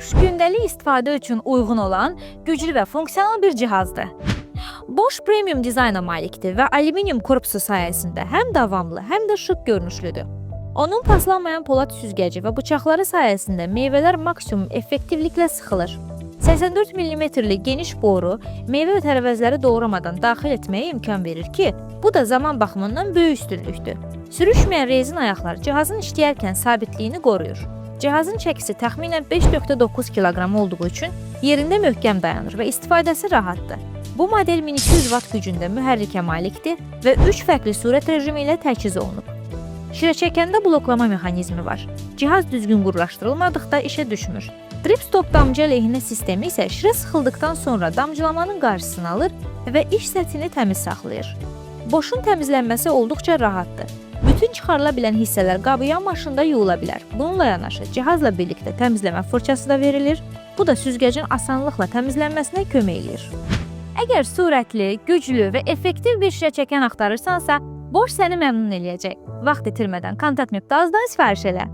Bosch gündəlik istifadə üçün uyğun olan güclü və funksional bir cihazdır. Bosch premium dizayna malikdir və alüminium korpusu sayəsində həm davamlı, həm də şıq görünüşlüdür. Onun paslanmayan polad süzgəci və bıçaqları sayəsində meyvələr maksimum effektivliklə sıxılır. 84 mm-lik geniş boru meyvə və tərəvəzləri doğramadan daxil etməyə imkan verir ki, bu da zaman baxımından böyük üstünlükdür. Sürüşməyən rezin ayaqlar cihazın işləyərkən sabitliyini qoruyur. Cihazın çəkisi təxminən 5,9 kq olduğu üçün yerində möhkəm dayanır və istifadəsi rahatdır. Bu model 1200 Watt gücündə mühərrikə malikdir və 3 fərqli sürət rejimi ilə təchiz olunub. Şirə çəkəndə bloklama mexanizmi var. Cihaz düzgün qurlaşdırılmadıqda işə düşmür. Drip-stop damcı əleyhinə sistemi isə şirə sıxıldıqdan sonra damcılamanın qarşısını alır və iş səthini təmiz saxlayır. Bosch'un təmizlənməsi olduqca rahatdır. Bütün çıxarıla bilən hissələr qabıyan maşında yuyula bilər. Bununla yanaşı cihazla birlikdə təmizləmə fırçası da verilir. Bu da süzgəcin asanlıqla təmizlənməsinə kömək eləyir. Əgər sürətli, güclü və effektiv bir şirə çəkən axtarırsansa, Bosch səni məmnun eləyəcək. Vaxt itirmədən Contact Me+'dan sifariş elə.